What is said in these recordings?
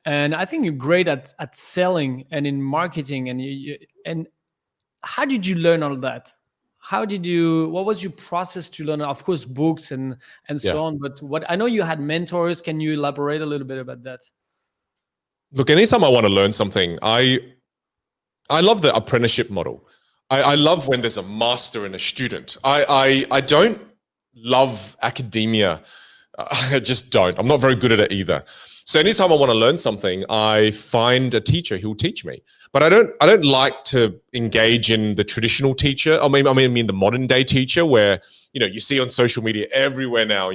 and I think you're great at selling and in marketing. And how did you learn all that? What was your process to learn? Of course, books and Yeah. so on. But what I know you had mentors. Can you elaborate a little bit about that? Look, anytime I want to learn something, I love the apprenticeship model. I love when there's a master and a student. I don't love academia. I just don't. I'm not very good at it either. So anytime I want to learn something, I find a teacher who will teach me. But I don't like to engage in the traditional teacher. I mean the modern day teacher, where you see on social media everywhere now.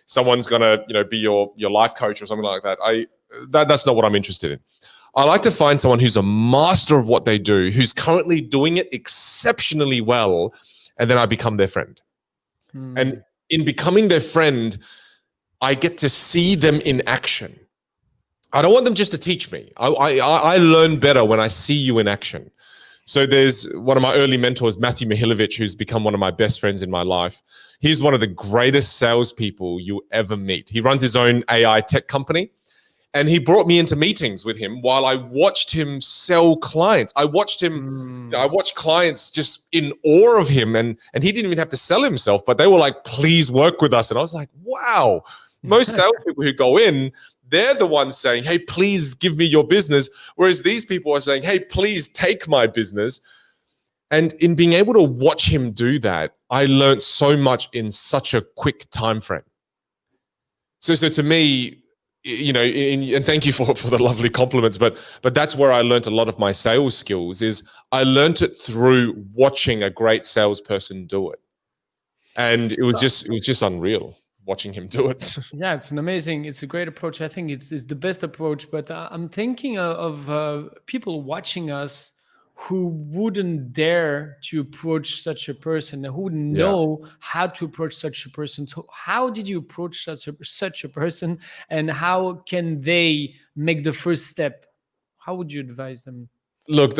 Someone's gonna be your life coach or something like that. That's not what I'm interested in. I like to find someone who's a master of what they do, who's currently doing it exceptionally well, and then I become their friend. And in becoming their friend, I get to see them in action. I don't want them just to teach me. I learn better when I see you in action. So there's one of my early mentors, Matthew Mihilovich, who's become one of my best friends in my life. He's one of the greatest salespeople you ever meet. He runs his own AI tech company. And he brought me into meetings with him while I watched him sell clients. I watched clients just in awe of him. And he didn't even have to sell himself, but they were like, please work with us. And I was like, wow, most salespeople who go in, they're the ones saying, hey, please give me your business. Whereas these people are saying, hey, please take my business. And in being able to watch him do that, I learned so much in such a quick time frame. So to me, and thank you for the lovely compliments, but that's where I learned a lot of my sales skills. Is I learned it through watching a great salesperson do it, and it was just unreal watching him do it. Yeah, it's a great approach. I think it's the best approach. But I'm thinking of people watching us who wouldn't dare to approach such a person, who wouldn't know how to approach such a person. So how did you approach such a person, and how can they make the first step? How would you advise them? Look,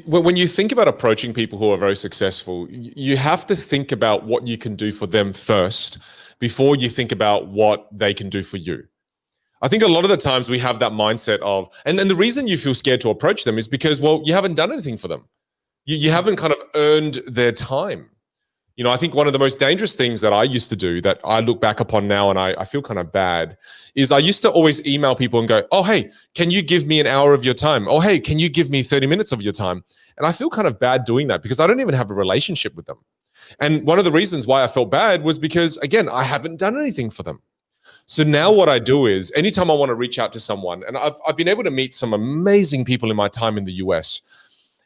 when you think about approaching people who are very successful, you have to think about what you can do for them first before you think about what they can do for you. I think a lot of the times we have that mindset of, and then the reason you feel scared to approach them is because, well, you haven't done anything for them. You haven't kind of earned their time. I think one of the most dangerous things that I used to do that I look back upon now and I feel kind of bad is I used to always email people and go, oh, hey, can you give me an hour of your time? Oh, hey, can you give me 30 minutes of your time? And I feel kind of bad doing that because I don't even have a relationship with them. And one of the reasons why I felt bad was because, again, I haven't done anything for them. So now what I do is anytime I want to reach out to someone, and I've been able to meet some amazing people in my time in the US.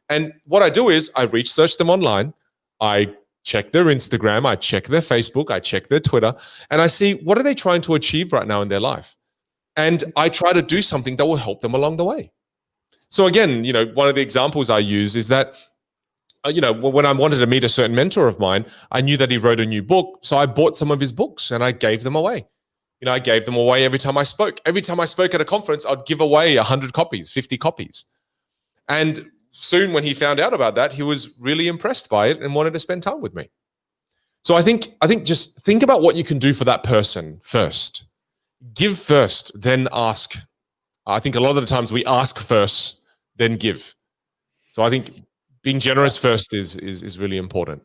And what I do is I research them online. I check their Instagram, I check their Facebook, I check their Twitter, and I see what are they trying to achieve right now in their life. And I try to do something that will help them along the way. So again, one of the examples I use is that, when I wanted to meet a certain mentor of mine, I knew that he wrote a new book. So I bought some of his books and I gave them away. I gave them away every time I spoke. Every time I spoke at a conference, I'd give away 100 copies, 50 copies. And soon when he found out about that, he was really impressed by it and wanted to spend time with me. So I think just think about what you can do for that person first. Give first, then ask. I think a lot of the times we ask first, then give. So I think being generous first is really important.